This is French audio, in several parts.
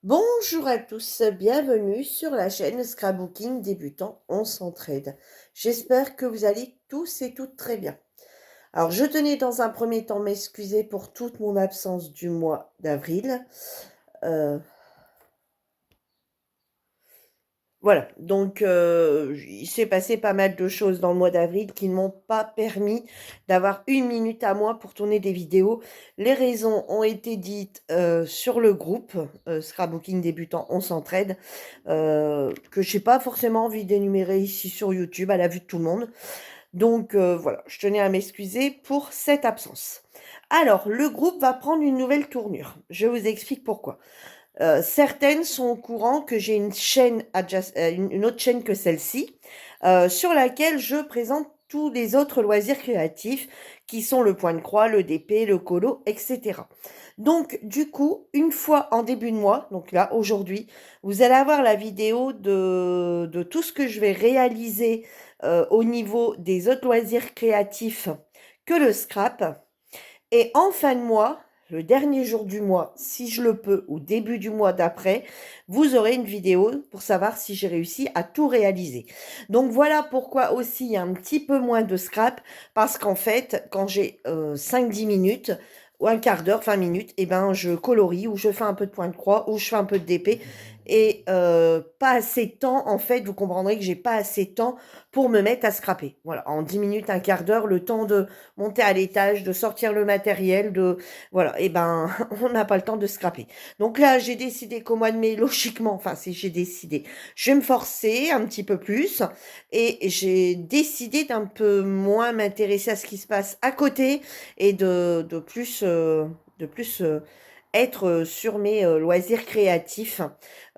Bonjour à tous, bienvenue sur la chaîne Scrapbooking débutant, on s'entraide. J'espère que vous allez tous et toutes très bien. Alors, je tenais dans un premier temps m'excuser pour toute mon absence du mois d'avril. Euh, Voilà, donc il s'est passé pas mal de choses dans le mois d'avril qui ne m'ont pas permis d'avoir une minute à moi pour tourner des vidéos. Les raisons ont été dites sur le groupe Scrapbooking débutant, on s'entraide, que je n'ai pas forcément envie d'énumérer ici sur YouTube à la vue de tout le monde. Donc voilà, je tenais à m'excuser pour cette absence. Alors, le groupe va prendre une nouvelle tournure. Je vous explique pourquoi. Certaines sont au courant que j'ai une chaîne, une autre chaîne que celle-ci, sur laquelle je présente tous les autres loisirs créatifs qui sont le point de croix, le DP, le colo, etc. Donc, du coup, une fois en début de mois, donc là, aujourd'hui, vous allez avoir la vidéo de tout ce que je vais réaliser au niveau des autres loisirs créatifs que le scrap. Et en fin de mois, le dernier jour du mois, si je le peux, ou début du mois d'après, vous aurez une vidéo pour savoir si j'ai réussi à tout réaliser. Donc voilà pourquoi aussi il y a un petit peu moins de scrap, parce qu'en fait, quand j'ai 5-10 minutes, ou un quart d'heure, 20 minutes, et ben je colorie, ou je fais un peu de point de croix, ou je fais un peu de DP, et pas assez de temps, en fait, vous comprendrez que j'ai pas assez de temps pour me mettre à scraper. Voilà, en 10 minutes, un quart d'heure, le temps de monter à l'étage, de sortir le matériel, de voilà, et ben on n'a pas le temps de scraper. Donc là, j'ai décidé qu'au mois de mai, logiquement, enfin si j'ai décidé, je vais me forcer un petit peu plus et j'ai décidé d'un peu moins m'intéresser à ce qui se passe à côté et de plus être sur mes loisirs créatifs.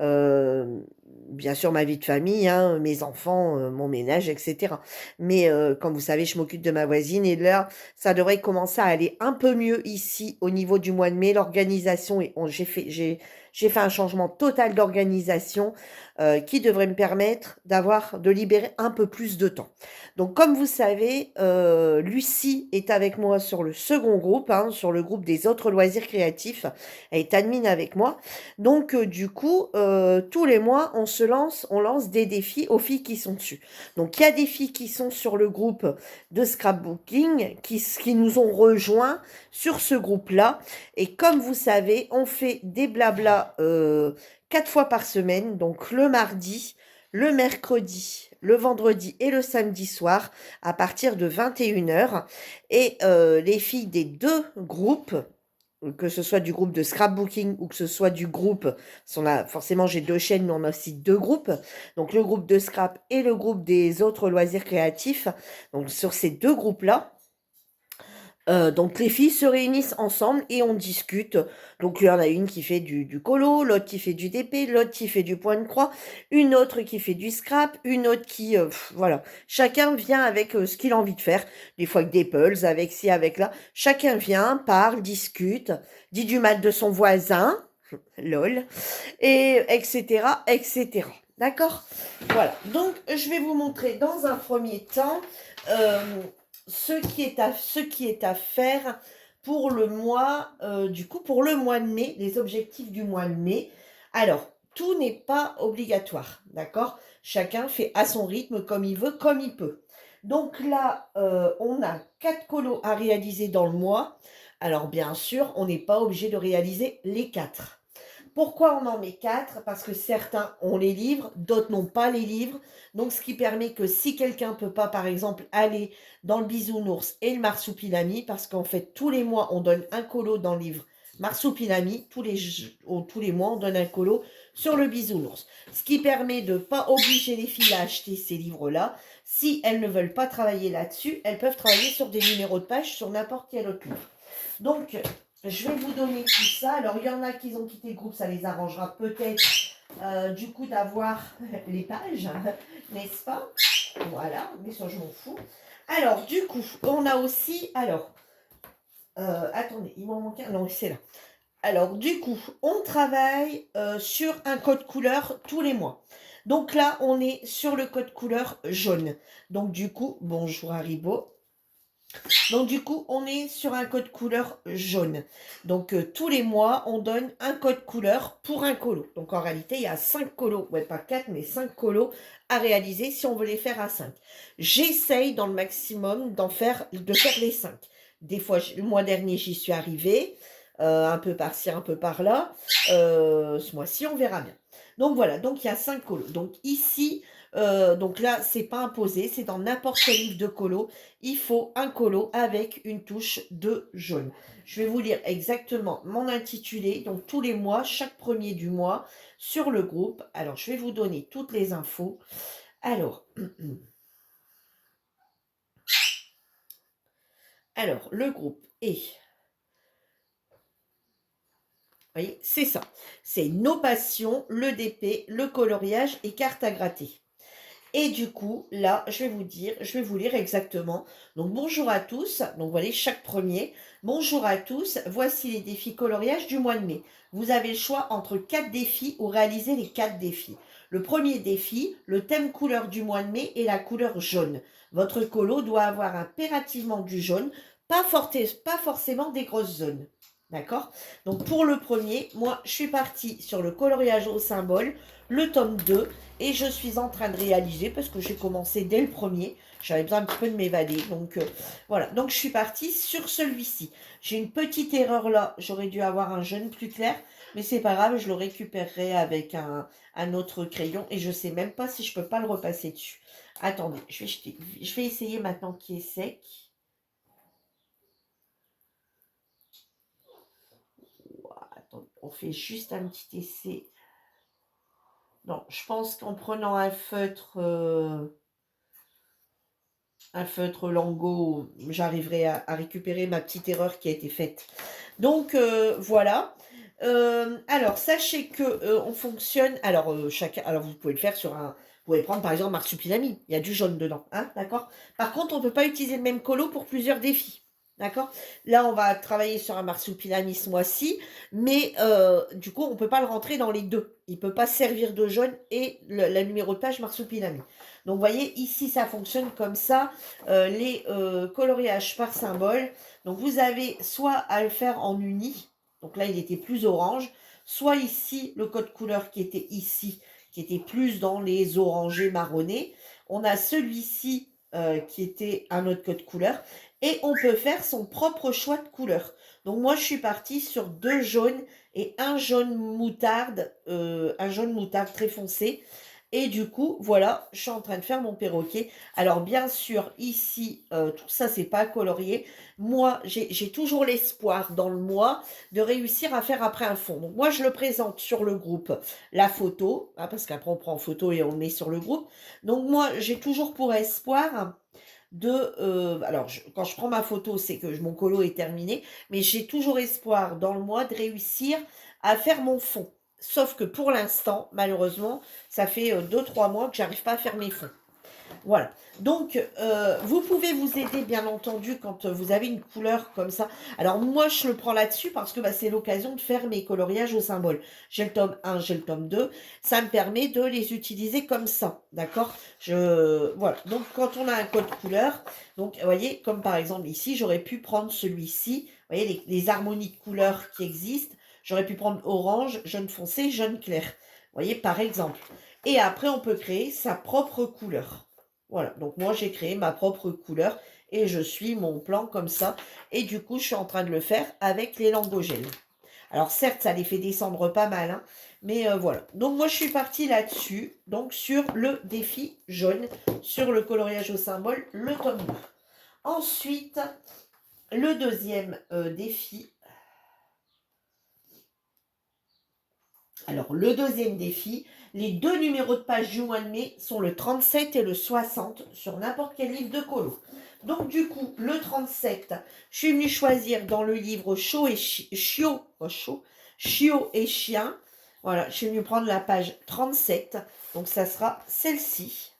Euh, Bien sûr, ma vie de famille, hein, mes enfants, mon ménage, etc. Mais comme vous savez, je m'occupe de ma voisine et là, ça devrait commencer à aller un peu mieux ici au niveau du mois de mai. L'organisation, j'ai fait un changement total d'organisation qui devrait me permettre de libérer un peu plus de temps. Donc, comme vous savez, Lucie est avec moi sur le second groupe, hein, sur le groupe des autres loisirs créatifs. Elle est admin avec moi. Donc, du coup, tous les mois, on lance des défis aux filles qui sont dessus. Donc, il y a des filles qui sont sur le groupe de scrapbooking qui nous ont rejoints sur ce groupe-là. Et comme vous savez, on fait des blablas 4 fois par semaine, donc le mardi, le mercredi, le vendredi et le samedi soir à partir de 21 heures. Et les filles des deux groupes, que ce soit du groupe de scrapbooking ou que ce soit du groupe, forcément j'ai deux chaînes, mais on a aussi deux groupes, donc le groupe de scrap et le groupe des autres loisirs créatifs. Donc sur ces deux groupes-là, donc les filles se réunissent ensemble et on discute. Donc il y en a une qui fait du colo, l'autre qui fait du DP, l'autre qui fait du point de croix, une autre qui fait du scrap, une autre qui... voilà. Chacun vient avec ce qu'il a envie de faire. Des fois avec des pulls, avec ci, avec là. Chacun vient, parle, discute, dit du mal de son voisin, lol, et etc. etc. D'accord? Voilà. Donc je vais vous montrer dans un premier temps... euh, ce qui est à faire pour le mois, du coup, pour le mois de mai, les objectifs du mois de mai. Alors, tout n'est pas obligatoire, d'accord? Chacun fait à son rythme, comme il veut, comme il peut. Donc là, on a 4 colos à réaliser dans le mois. Alors, bien sûr, on n'est pas obligé de réaliser les 4. Pourquoi on en met 4? Parce que certains ont les livres, d'autres n'ont pas les livres. Donc, ce qui permet que si quelqu'un ne peut pas, par exemple, aller dans le bisounours et le marsupilami, parce qu'en fait, tous les mois, on donne un colo dans le livre marsupilami, tous les mois, on donne un colo sur le bisounours. Ce qui permet de ne pas obliger les filles à acheter ces livres-là. Si elles ne veulent pas travailler là-dessus, elles peuvent travailler sur des numéros de page sur n'importe quel autre livre. Donc, je vais vous donner tout ça. Alors, il y en a qui ont quitté le groupe, ça les arrangera peut-être du coup d'avoir les pages, n'est-ce pas? Voilà, mais ça, je m'en fous. Alors, du coup, on a aussi... Alors, attendez, il m'en manque un. Non, c'est là. Alors, du coup, on travaille sur un code couleur tous les mois. Donc là, on est sur le code couleur jaune. Donc, du coup, bonjour Haribo. Donc du coup, on est sur un code couleur jaune. Donc tous les mois, on donne un code couleur pour un colo. Donc en réalité, il y a 5 colos, ouais pas 4, mais 5 colos à réaliser si on veut les faire à 5. J'essaye dans le maximum de faire les 5. Des fois, le mois dernier, j'y suis arrivée, un peu par-ci, un peu par-là. Ce mois-ci, on verra bien. Donc voilà, donc il y a 5 colos. Donc ici, donc là, c'est pas imposé, c'est dans n'importe quel livre de colo. Il faut un colo avec une touche de jaune. Je vais vous lire exactement mon intitulé. Donc tous les mois, chaque premier du mois, sur le groupe. Alors, je vais vous donner toutes les infos. Alors, alors le groupe est... Vous voyez, c'est ça. C'est nos passions, le DP, le coloriage et cartes à gratter. Et du coup, là, je vais vous lire exactement. Donc, bonjour à tous. Donc, voilà, chaque premier. Bonjour à tous. Voici les défis coloriage du mois de mai. Vous avez le choix entre 4 défis ou réaliser les 4 défis. Le premier défi, le thème couleur du mois de mai est la couleur jaune. Votre colo doit avoir impérativement du jaune, pas forcément des grosses zones. D'accord? Donc, pour le premier, moi, je suis partie sur le coloriage au symbole, le tome 2. Et je suis en train de réaliser, parce que j'ai commencé dès le premier, j'avais besoin un petit peu de m'évader. Donc voilà, donc je suis partie sur celui-ci. J'ai une petite erreur là, j'aurais dû avoir un jaune plus clair, mais c'est pas grave, je le récupérerai avec un autre crayon. Et je sais même pas si je peux pas le repasser dessus. Attendez, je vais essayer maintenant qu'il est sec. Ouah, attendez, on fait juste un petit essai. Non, je pense qu'en prenant un feutre Lango, j'arriverai à récupérer ma petite erreur qui a été faite. Donc voilà. Alors sachez que on fonctionne. Alors alors vous pouvez le faire sur un. Vous pouvez prendre par exemple Marsupilami. Il y a du jaune dedans, hein, d'accord. Par contre, on ne peut pas utiliser le même colo pour plusieurs défis. D'accord. Là, on va travailler sur un Marsupilami ce mois-ci, mais du coup, on ne peut pas le rentrer dans les deux. Il ne peut pas servir de jaune et la numérotage Marsupilami. Donc, vous voyez, ici, ça fonctionne comme ça. Les coloriages par symbole. Donc, vous avez soit à le faire en uni. Donc là, il était plus orange. Soit ici, le code couleur qui était ici, qui était plus dans les orangés marronnés. On a celui-ci qui était un autre code couleur. Et on peut faire son propre choix de couleur. Donc moi, je suis partie sur 2 jaunes et un jaune moutarde très foncé. Et du coup, voilà, je suis en train de faire mon perroquet. Alors, bien sûr, ici, tout ça, c'est pas colorié. Moi, j'ai toujours l'espoir dans le mois de réussir à faire après un fond. Donc, moi, je le présente sur le groupe, la photo, hein, parce qu'après, on prend en photo et on met sur le groupe. Donc, moi, j'ai toujours pour espoir de... alors, quand je prends ma photo, c'est que mon colo est terminé, mais j'ai toujours espoir dans le mois de réussir à faire mon fond. Sauf que pour l'instant, malheureusement, ça fait 2-3 mois que j'arrive pas à faire mes fonds. Voilà. Donc, vous pouvez vous aider, bien entendu, quand vous avez une couleur comme ça. Alors, moi, je le prends là-dessus parce que bah, c'est l'occasion de faire mes coloriages au symbole. J'ai le tome 1, j'ai le tome 2. Ça me permet de les utiliser comme ça. D'accord. Voilà. Donc, quand on a un code couleur, donc, vous voyez, comme par exemple ici, j'aurais pu prendre celui-ci. Vous voyez, les harmonies de couleurs qui existent. J'aurais pu prendre orange, jaune foncé, jaune clair. Vous voyez, par exemple. Et après, on peut créer sa propre couleur. Voilà, donc moi j'ai créé ma propre couleur et je suis mon plan comme ça. Et du coup, je suis en train de le faire avec les langogènes. Alors certes, ça les fait descendre pas mal, hein, mais voilà. Donc moi, je suis partie là-dessus, donc sur le défi jaune, sur le coloriage au symbole, le tome 2. Ensuite, le deuxième défi. Alors, le deuxième défi, les 2 numéros de page du mois de mai sont le 37 et le 60 sur n'importe quel livre de colo. Donc, du coup, le 37, je suis venue choisir dans le livre Chiot et Chien. Voilà, je suis venue prendre la page 37. Donc, ça sera celle-ci.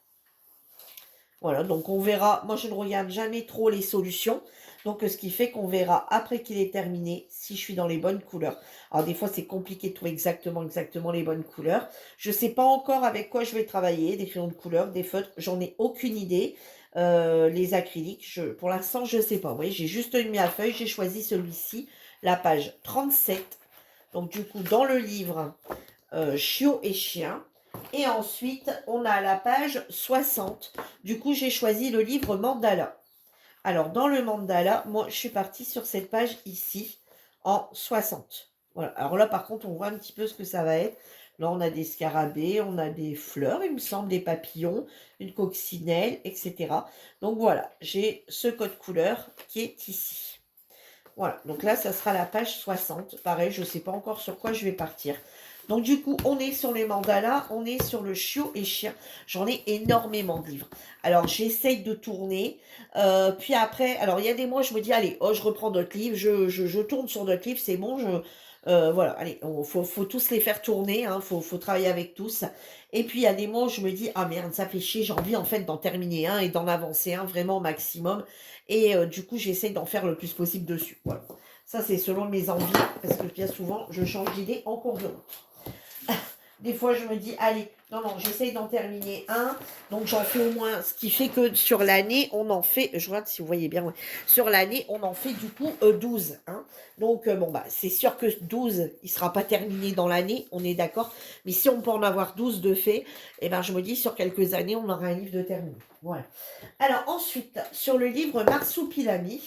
Voilà, donc on verra. Moi, je ne regarde jamais trop les solutions. Donc, ce qui fait qu'on verra après qu'il est terminé si je suis dans les bonnes couleurs. Alors, des fois, c'est compliqué de trouver exactement les bonnes couleurs. Je ne sais pas encore avec quoi je vais travailler. Des crayons de couleur, des feutres, j'en ai aucune idée. les acryliques. Pour l'instant, je ne sais pas. Vous voyez, j'ai juste mis à feuille. J'ai choisi celui-ci, la page 37. Donc, du coup, dans le livre Chiot et Chien. Et ensuite, on a la page 60. Du coup, j'ai choisi le livre Mandala. Alors, dans le mandala, moi, je suis partie sur cette page ici, en 60. Voilà. Alors là, par contre, on voit un petit peu ce que ça va être. Là, on a des scarabées, on a des fleurs, il me semble, des papillons, une coccinelle, etc. Donc voilà, j'ai ce code couleur qui est ici. Voilà, donc là, ça sera la page 60. Pareil, je ne sais pas encore sur quoi je vais partir. Donc du coup, on est sur les mandalas, on est sur le chiot et chien. J'en ai énormément de livres. Alors, j'essaye de tourner. Puis après, alors il y a des mois, je me dis, allez, oh, je reprends d'autres livres, je tourne sur d'autres livres, c'est bon, voilà, allez, faut tous les faire tourner, hein, faut travailler avec tous. Et puis, il y a des mois où je me dis, ah merde, ça fait chier, j'ai envie en fait d'en terminer un et d'en avancer un vraiment au maximum. Et du coup, j'essaye d'en faire le plus possible dessus. Voilà. Ça, c'est selon mes envies, parce que bien souvent, je change d'idée en cours de route. Des fois, je me dis, allez, non, non, j'essaye d'en terminer un. Donc, j'en fais au moins, ce qui fait que sur l'année, on en fait, je regarde si vous voyez bien, ouais. Sur l'année, on en fait du coup 12. Hein. Donc, bon, bah, c'est sûr que 12, il ne sera pas terminé dans l'année, on est d'accord. Mais si on peut en avoir 12 de fait, eh ben, je me dis, sur quelques années, on aura un livre de terminé. Voilà. Alors, ensuite, sur le livre Marsupilami.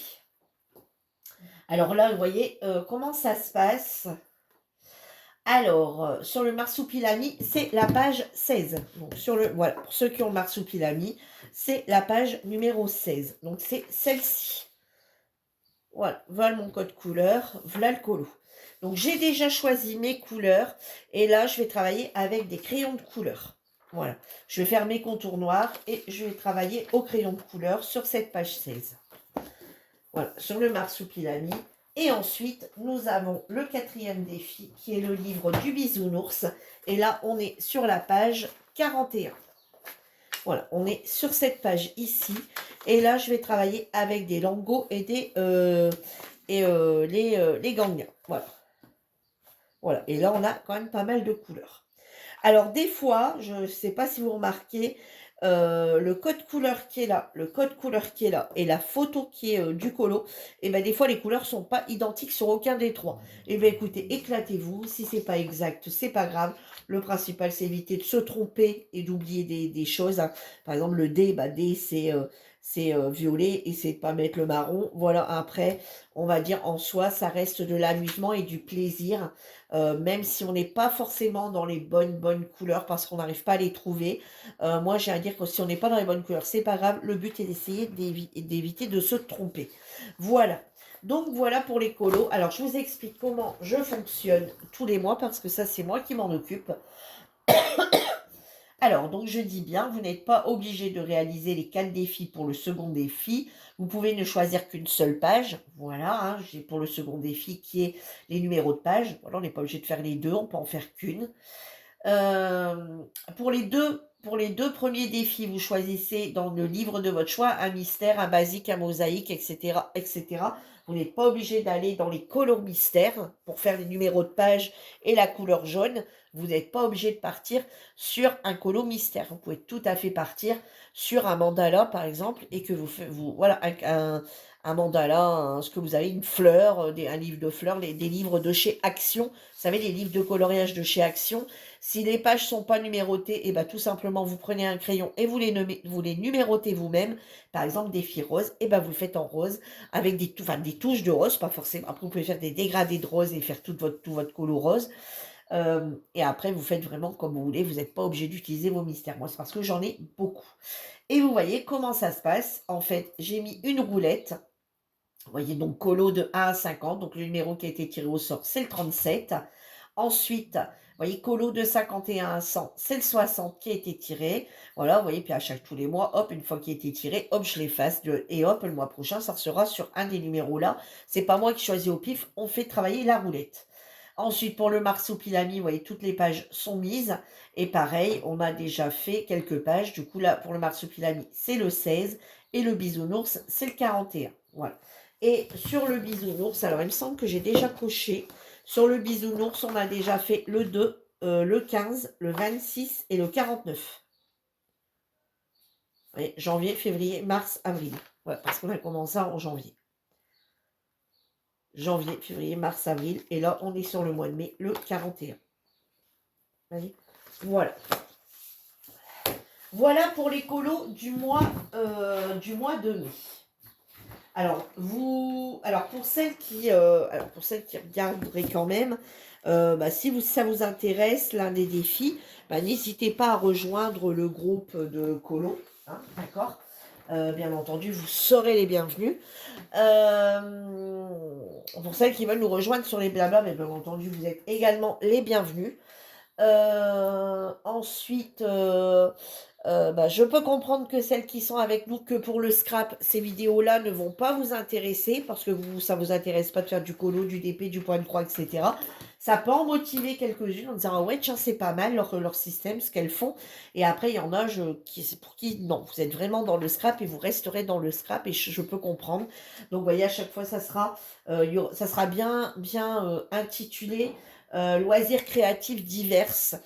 Alors là, vous voyez comment ça se passe. Alors, sur le Marsupilami, c'est la page 16. Donc, voilà, pour ceux qui ont le Marsupilami, c'est la page numéro 16. Donc, c'est celle-ci. Voilà, voilà mon code couleur, voilà le colo. Donc, j'ai déjà choisi mes couleurs. Et là, je vais travailler avec des crayons de couleur. Voilà, je vais faire mes contours noirs et je vais travailler au crayon de couleur sur cette page 16. Voilà, sur le Marsupilami. Et ensuite, nous avons le 4e défi, qui est le livre du bisounours. Et là, on est sur la page 41. Voilà, on est sur cette page ici. Et là, je vais travailler avec des langos et les ganglions. Voilà. Voilà. Et là, on a quand même pas mal de couleurs. Alors, des fois, je ne sais pas si vous remarquez, le code couleur qui est là, le code couleur qui est là, et la photo qui est du colo, et ben des fois, les couleurs ne sont pas identiques sur aucun des trois. Et bien, écoutez, éclatez-vous. Si c'est pas exact, c'est pas grave. Le principal, c'est éviter de se tromper et d'oublier des choses. Hein. Par exemple, le D, bah, D, c'est violet, et c'est de pas mettre le marron. Voilà, après, on va dire, en soi, ça reste de l'amusement et du plaisir. Même si on n'est pas forcément dans les bonnes couleurs parce qu'on n'arrive pas à les trouver. Moi, j'ai à dire que si on n'est pas dans les bonnes couleurs, c'est pas grave. Le but est d'essayer d'éviter de se tromper. Voilà. Donc, voilà pour les colos. Alors, je vous explique comment je fonctionne tous les mois parce que ça, c'est moi qui m'en occupe. Alors, donc je dis bien, vous n'êtes pas obligé de réaliser les 4 défis pour le second défi. Vous pouvez ne choisir qu'une seule page. Voilà, hein, j'ai pour le second défi qui est les numéros de page. Voilà, on n'est pas obligé de faire les deux, on peut en faire qu'une. Pour les deux premiers défis, vous choisissez dans le livre de votre choix un mystère, un basique, un mosaïque, etc., etc. Vous n'êtes pas obligé d'aller dans les couleurs mystères pour faire les numéros de page et la couleur jaune. Vous n'êtes pas obligé de partir sur un colo mystère. Vous pouvez tout à fait partir sur un mandala, par exemple, et que voilà, un mandala, ce que vous avez, une fleur, un livre de fleurs, des livres de chez Action. Vous savez, les livres de coloriage de chez Action. Si les pages ne sont pas numérotées, et ben tout simplement, vous prenez un crayon et vous les numérotez vous-même. Par exemple, des filles roses, et ben vous le faites en rose avec des touches de rose, pas forcément. Après, vous pouvez faire des dégradés de rose et faire tout votre colo rose. Et après, vous faites vraiment comme vous voulez. Vous n'êtes pas obligé d'utiliser vos mystères. Moi, c'est parce que j'en ai beaucoup. Et vous voyez comment ça se passe. En fait, j'ai mis une roulette. Vous voyez, donc colo de 1 à 50. Donc, le numéro qui a été tiré au sort, c'est le 37. Ensuite, vous voyez, colo de 51 à 100, c'est le 60 qui a été tiré. Voilà, vous voyez, puis tous les mois, hop, une fois qu'il a été tiré, hop, je l'efface. Et hop, le mois prochain, ça sera sur un des numéros là. C'est pas moi qui choisis au pif, on fait travailler la roulette. Ensuite, pour le Marsupilami, vous voyez, toutes les pages sont mises. Et pareil, on a déjà fait quelques pages. Du coup, là, pour le Marsupilami, c'est le 16. Et le bisounours, c'est le 41. Voilà. Et sur le bisounours, alors il me semble que j'ai déjà coché. Sur le bisounours, on a déjà fait le 2, le 15, le 26 et le 49. voyez, janvier, février, mars, avril. Voilà, parce qu'on a commencé en janvier. Janvier, février, mars, avril. Et là, on est sur le mois de mai, le 41. Voyez, voilà. Voilà pour les colos du mois de mai. Alors, pour celles qui regarderaient quand même, si ça vous intéresse, l'un des défis, n'hésitez pas à rejoindre le groupe de colos, hein, d'accord. Bien entendu, vous serez les bienvenus. Pour celles qui veulent nous rejoindre sur les blabla, mais bien entendu, vous êtes également les bienvenus. Ensuite, je peux comprendre que celles qui sont avec nous, que pour le scrap, ces vidéos-là ne vont pas vous intéresser parce que ça vous intéresse pas de faire du colo, du DP, du point de croix, etc. Ça peut en motiver quelques-unes en disant ah ouais, tiens, c'est pas mal leur système, ce qu'elles font. Et après, il y en a pour qui non, vous êtes vraiment dans le scrap et vous resterez dans le scrap et je peux comprendre. Donc, vous voyez, à chaque fois, ça sera bien intitulé loisirs créatifs diverses.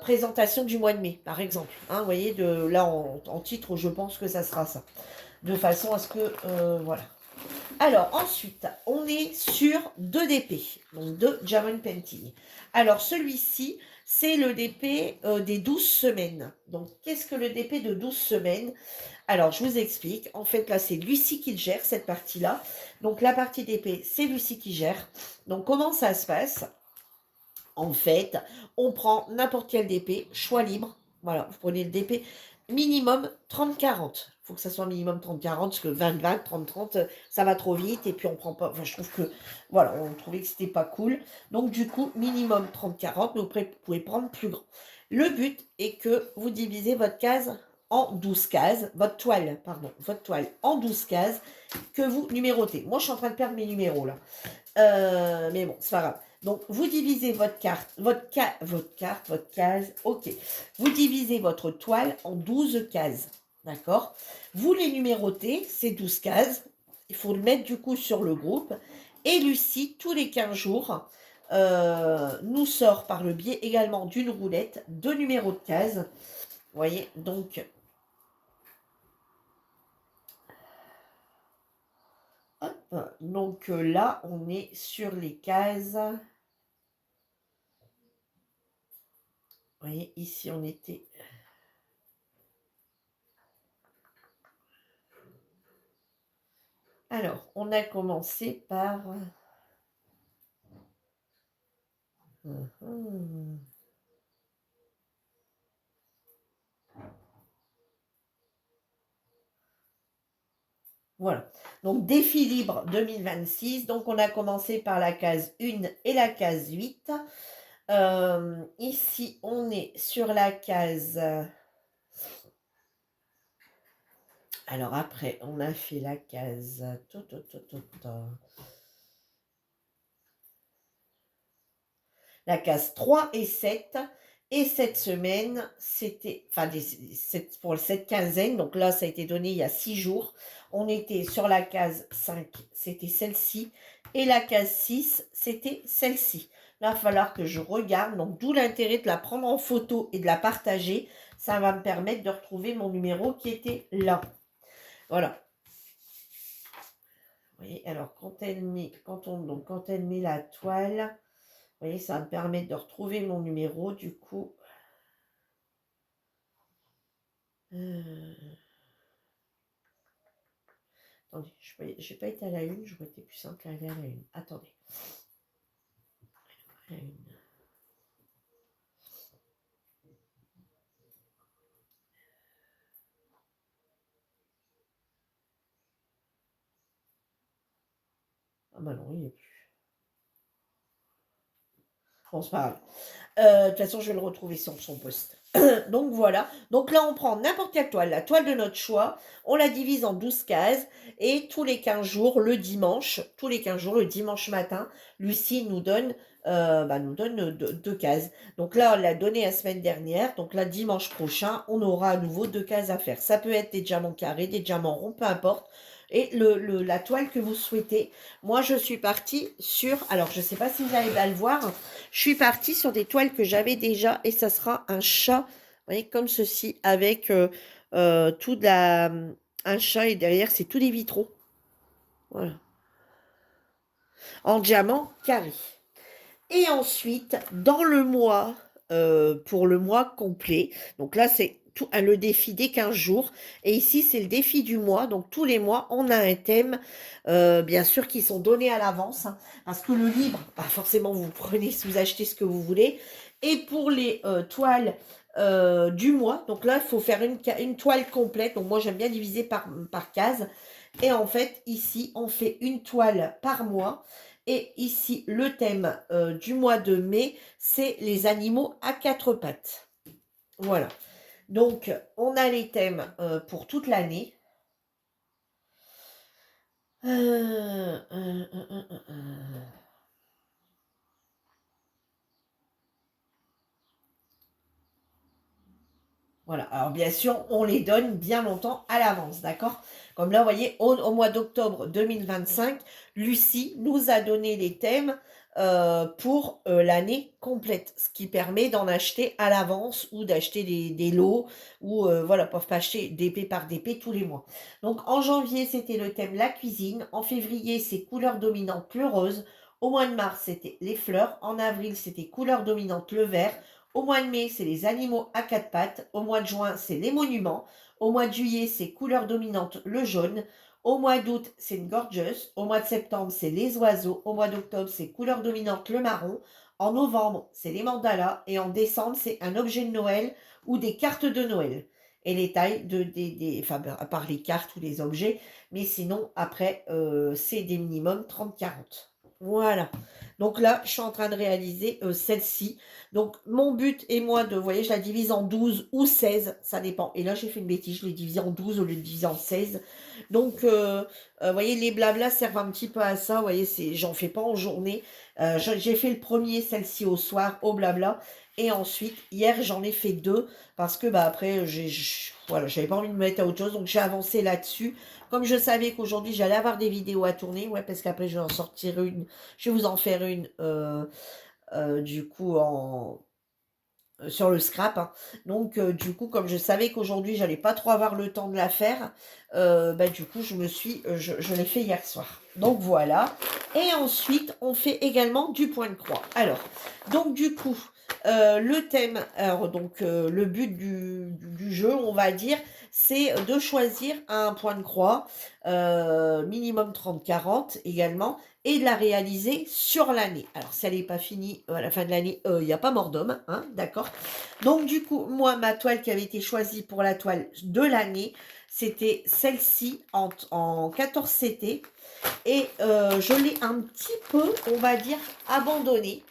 Présentation du mois de mai, par exemple. Hein, vous voyez, là, en titre, je pense que ça sera ça. De façon à ce que... voilà. Alors, ensuite, on est sur 2 DP. Donc, 2 Diamond Painting. Alors, celui-ci, c'est le DP des 12 semaines. Donc, qu'est-ce que le DP de 12 semaines? Alors, je vous explique. En fait, là, c'est Lucie qui gère cette partie-là. Donc, la partie DP, c'est Lucie qui gère. Donc, comment ça se passe? En fait, on prend n'importe quel DP, choix libre. Voilà, vous prenez le DP minimum 30-40. Il faut que ça soit minimum 30-40, parce que 20-20, 30-30, ça va trop vite. Et puis, on prend pas... Enfin, je trouve que... Voilà, on trouvait que c'était pas cool. Donc, du coup, minimum 30-40, mais vous pouvez prendre plus grand. Le but est que vous divisez votre case en 12 cases. Votre toile en 12 cases que vous numérotez. Moi, je suis en train de perdre mes numéros, là. Mais bon, c'est pas grave. Donc, vous divisez votre case, ok. Vous divisez votre toile en 12 cases, d'accord? Vous les numérotez, ces 12 cases. Il faut le mettre du coup sur le groupe. Et Lucie, tous les 15 jours, nous sort par le biais également d'une roulette 2 numéros de cases. Vous voyez, donc... Hop, donc là, on est sur les cases... Vous voyez, ici, on était... Alors, on a commencé par... Voilà. Donc, défi libre 2026. Donc, on a commencé par la case 1 et la case 8. Ici, on est sur la case... Alors, après, on a fait la case... La case 3 et 7. Et cette semaine, c'était, enfin, pour cette quinzaine, donc là, ça a été donné il y a 6 jours. On était sur la case 5, c'était celle-ci. Et la case 6, c'était celle-ci. Là, il va falloir que je regarde. Donc, d'où l'intérêt de la prendre en photo et de la partager. Ça va me permettre de retrouver mon numéro qui était là. Voilà. Vous voyez, alors, quand elle met la toile... Vous voyez, ça va me permettre de retrouver mon numéro, du coup. Attendez, je n'ai pas été à la une, j'aurais été plus simple à aller à la une. Attendez. La une. Ah bah non, il n'y est plus. Bon, c'est pas grave. De toute façon, je vais le retrouver sur son poste. Donc voilà. Donc là, on prend n'importe quelle toile, la toile de notre choix. On la divise en 12 cases. Et tous les 15 jours, le dimanche, matin, Lucie nous donne, deux cases. Donc là, on l'a donné la semaine dernière. Donc là, dimanche prochain, on aura à nouveau 2 cases à faire. Ça peut être des diamants carrés, des diamants ronds, peu importe. Et la toile que vous souhaitez. Moi, je suis partie sur... Alors, je ne sais pas si vous allez à le voir. Je suis partie sur des toiles que j'avais déjà. Et ça sera un chat, vous voyez, comme ceci, avec tout de la, un chat et derrière, c'est tous des vitraux. Voilà. En diamant carré. Et ensuite, dans le mois, pour le mois complet, donc là, c'est tout, le défi des 15 jours. Et ici, c'est le défi du mois. Donc, tous les mois, on a un thème, bien sûr, qui sont donnés à l'avance, hein, parce que le livre, pas forcément, vous prenez, vous achetez ce que vous voulez. Et pour les toiles du mois, donc là, il faut faire une toile complète. Donc, moi, j'aime bien diviser par case. Et en fait, ici, on fait une toile par mois. Et ici, le thème du mois de mai, c'est les animaux à quatre pattes. Voilà. Donc, on a les thèmes pour toute l'année. Euh, euh, euh, euh, euh. Voilà, alors bien sûr, on les donne bien longtemps à l'avance, d'accord? Comme là, vous voyez, au mois d'octobre 2025, Lucie nous a donné les thèmes pour l'année complète, ce qui permet d'en acheter à l'avance ou d'acheter des lots ou voilà, peuvent pas acheter d'épée par d'épée tous les mois. Donc en janvier, c'était le thème la cuisine. En février, c'est couleur dominante le rose. Au mois de mars, c'était les fleurs. En avril, c'était couleur dominante le vert. Au mois de mai, c'est les animaux à quatre pattes. Au mois de juin, c'est les monuments. Au mois de juillet, c'est couleur dominante le jaune. Au mois d'août, c'est une gorgeous. Au mois de septembre, c'est les oiseaux. Au mois d'octobre, c'est couleur dominante le marron. En novembre, c'est les mandalas. Et en décembre, c'est un objet de Noël ou des cartes de Noël. Et les tailles enfin, à part les cartes ou les objets, mais sinon, après, c'est des minimums 30-40. Voilà. Donc là, je suis en train de réaliser celle-ci. Donc, mon but est moi de, vous voyez, je la divise en 12 ou 16, ça dépend. Et là, j'ai fait une bêtise, je l'ai divisé en 12 au lieu de diviser en 16. Donc, vous voyez, les blablas servent un petit peu à ça. Vous voyez, j'en fais pas en journée. J'ai fait le premier, celle-ci au soir, au blabla. Et ensuite, hier, j'en ai fait deux parce que, bah, après, voilà, j'avais pas envie de me mettre à autre chose. Donc, j'ai avancé là-dessus. Comme je savais qu'aujourd'hui, j'allais avoir des vidéos à tourner, ouais, parce qu'après, je vais en sortir une. Je vais vous en faire une, du coup, sur le scrap, hein. Donc du coup, comme je savais qu'aujourd'hui j'allais pas trop avoir le temps de la faire, bah, du coup je l'ai fait hier soir. Donc voilà. Et ensuite on fait également du point de croix. Alors donc du coup le thème, alors donc le but du jeu, on va dire, c'est de choisir un point de croix, minimum 30-40 également, et de la réaliser sur l'année. Alors, si elle n'est pas finie à la fin de l'année, il n'y a pas mort d'homme, hein, d'accord? Donc, du coup, moi, ma toile qui avait été choisie pour la toile de l'année, c'était celle-ci en 14 CT. Et je l'ai un petit peu, on va dire, abandonnée.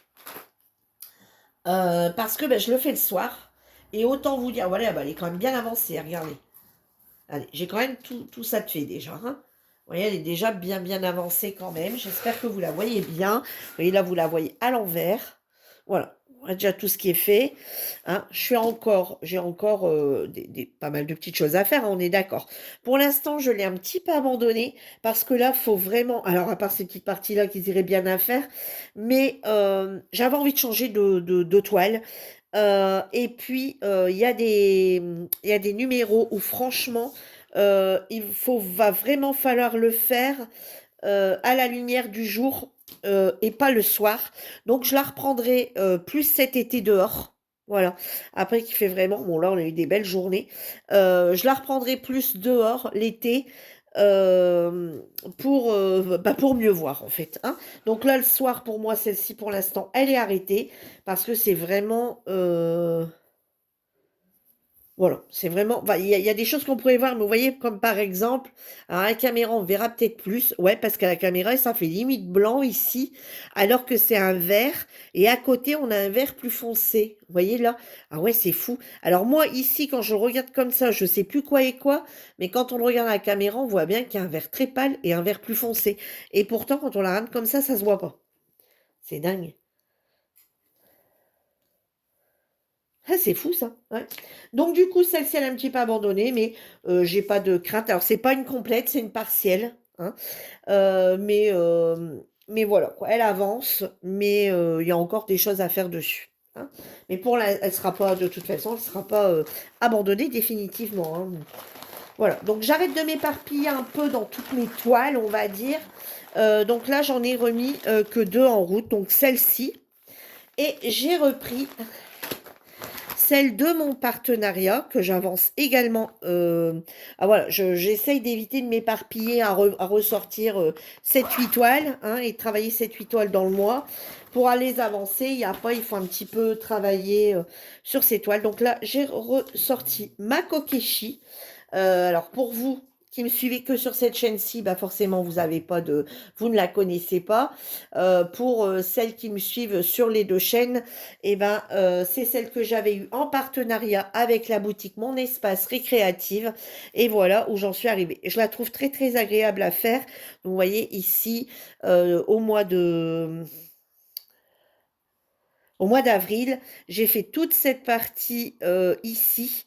Parce que ben, je le fais le soir. Et autant vous dire, voilà, ben, elle est quand même bien avancée, regardez. Allez, j'ai quand même tout ça de fait déjà, hein. Vous voyez, elle est déjà bien avancée quand même. J'espère que vous la voyez bien. Vous voyez, là, vous la voyez à l'envers. Voilà, on a déjà tout ce qui est fait, hein. J'ai encore pas mal de petites choses à faire, hein, on est d'accord. Pour l'instant, je l'ai un petit peu abandonné parce que là, faut vraiment... Alors, à part ces petites parties-là qui iraient bien à faire, mais j'avais envie de changer de toile. Et puis, il y a des numéros où franchement, va vraiment falloir le faire à la lumière du jour et pas le soir. Donc, je la reprendrai plus cet été dehors. Voilà. Après, qu'il fait vraiment... Bon, là, on a eu des belles journées. Je la reprendrai plus dehors l'été euh, pour mieux voir, en fait, hein. Donc là, le soir, pour moi, celle-ci, pour l'instant, elle est arrêtée parce que c'est vraiment... voilà, c'est vraiment... enfin, il y a des choses qu'on pourrait voir, mais vous voyez, comme par exemple, à la caméra, on verra peut-être plus. Ouais, parce qu'à la caméra, ça fait limite blanc ici, alors que c'est un vert. Et à côté, on a un vert plus foncé. Vous voyez là? Ah ouais, c'est fou. Alors moi, ici, quand je regarde comme ça, je sais plus quoi est quoi, mais quand on le regarde à la caméra, on voit bien qu'il y a un vert très pâle et un vert plus foncé. Et pourtant, quand on la rame comme ça se voit pas. C'est dingue. Ah, c'est fou ça, ouais. Donc du coup, celle-ci, elle est un petit peu abandonnée, mais j'ai pas de crainte. Alors, c'est pas une complète, c'est une partielle, hein. Mais voilà, quoi. Elle avance, mais il y a encore des choses à faire dessus. hein. Mais pour elle sera pas, de toute façon, elle sera pas abandonnée définitivement, hein. Voilà, donc j'arrête de m'éparpiller un peu dans toutes mes toiles, on va dire. Donc là, j'en ai remis que 2 en route, donc celle-ci. Et j'ai repris celle de mon partenariat, que j'avance également. Ah voilà, j'essaye d'éviter de m'éparpiller à ressortir 7-8 toiles, hein, et de travailler 7-8 toiles dans le mois. Pour aller avancer, il y a pas, il faut un petit peu travailler sur ces toiles. Donc là, j'ai ressorti ma Kokeshi. Alors pour vous qui me suivez que sur cette chaîne-ci, bah forcément vous avez pas de, vous ne la connaissez pas. Pour celles qui me suivent sur les 2 chaînes, et ben c'est celle que j'avais eue en partenariat avec la boutique Mon Espace Récréative. Et voilà où j'en suis arrivée. Je la trouve très très agréable à faire. Vous voyez ici au mois d'avril, j'ai fait toute cette partie ici.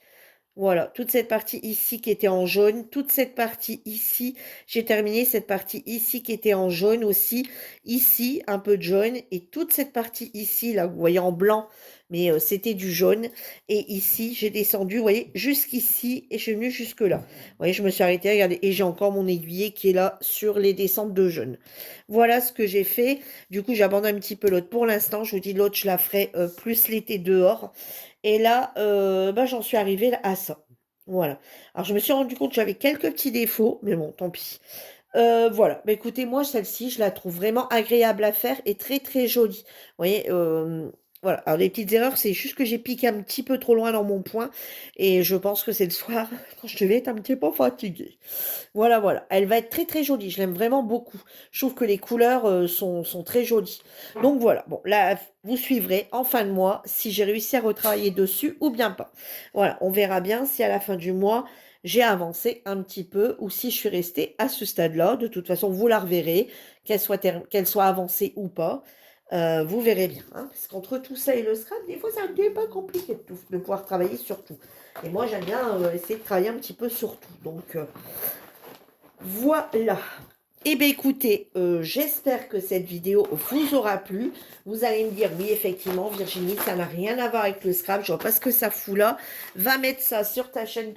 Voilà, toute cette partie ici qui était en jaune, toute cette partie ici, j'ai terminé cette partie ici qui était en jaune aussi, ici un peu de jaune, et toute cette partie ici, là, vous voyez en blanc, mais c'était du jaune, et ici, j'ai descendu, vous voyez, jusqu'ici, et je suis venue jusque là. Vous voyez, je me suis arrêtée, regardez, et j'ai encore mon aiguillet qui est là sur les descentes de jaune. Voilà ce que j'ai fait. Du coup, j'abandonne un petit peu l'autre pour l'instant. Je vous dis, l'autre, je la ferai plus l'été dehors. Et là, bah, j'en suis arrivée à ça. Voilà. Alors, je me suis rendu compte que j'avais quelques petits défauts, mais bon, tant pis. Voilà. Bah, écoutez, moi, celle-ci, je la trouve vraiment agréable à faire et très, très jolie. Vous voyez, voilà. Alors, les petites erreurs, c'est juste que j'ai piqué un petit peu trop loin dans mon point. Et je pense que c'est le soir, quand je devais être un petit peu fatiguée. Voilà, voilà. Elle va être très, très jolie. Je l'aime vraiment beaucoup. Je trouve que les couleurs sont très jolies. Donc voilà. Bon, là, vous suivrez en fin de mois si j'ai réussi à retravailler dessus ou bien pas. Voilà, on verra bien si à la fin du mois, j'ai avancé un petit peu ou si je suis restée à ce stade-là. De toute façon, vous la reverrez, qu'elle soit avancée ou pas. Vous verrez bien, hein, parce qu'entre tout ça et le scrap, des fois, c'est un petit peu compliqué de pouvoir travailler sur tout. Et moi, j'aime bien essayer de travailler un petit peu sur tout. Donc, voilà. Eh bien, écoutez, j'espère que cette vidéo vous aura plu. Vous allez me dire, oui, effectivement, Virginie, ça n'a rien à voir avec le scrap. Je vois pas ce que ça fout là. Va mettre ça sur ta chaîne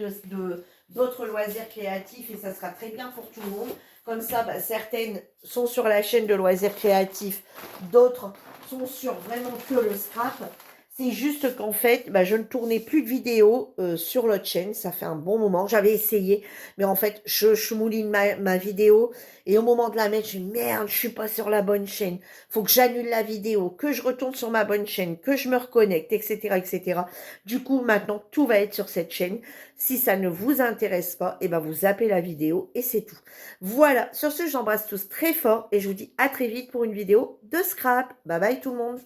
d'autres loisirs créatifs et ça sera très bien pour tout le monde. Comme ça, bah, certaines sont sur la chaîne de loisirs créatifs, d'autres sont sur vraiment que le scrap. C'est juste qu'en fait, bah, je ne tournais plus de vidéos sur l'autre chaîne. Ça fait un bon moment. J'avais essayé, mais en fait, je mouline ma vidéo. Et au moment de la mettre, je dis merde, je suis pas sur la bonne chaîne. Faut que j'annule la vidéo, que je retourne sur ma bonne chaîne, que je me reconnecte, etc., etc. Du coup, maintenant, tout va être sur cette chaîne. Si ça ne vous intéresse pas, eh ben, vous zappez la vidéo et c'est tout. Voilà. Sur ce, j'embrasse tous très fort et je vous dis à très vite pour une vidéo de scrap. Bye bye tout le monde.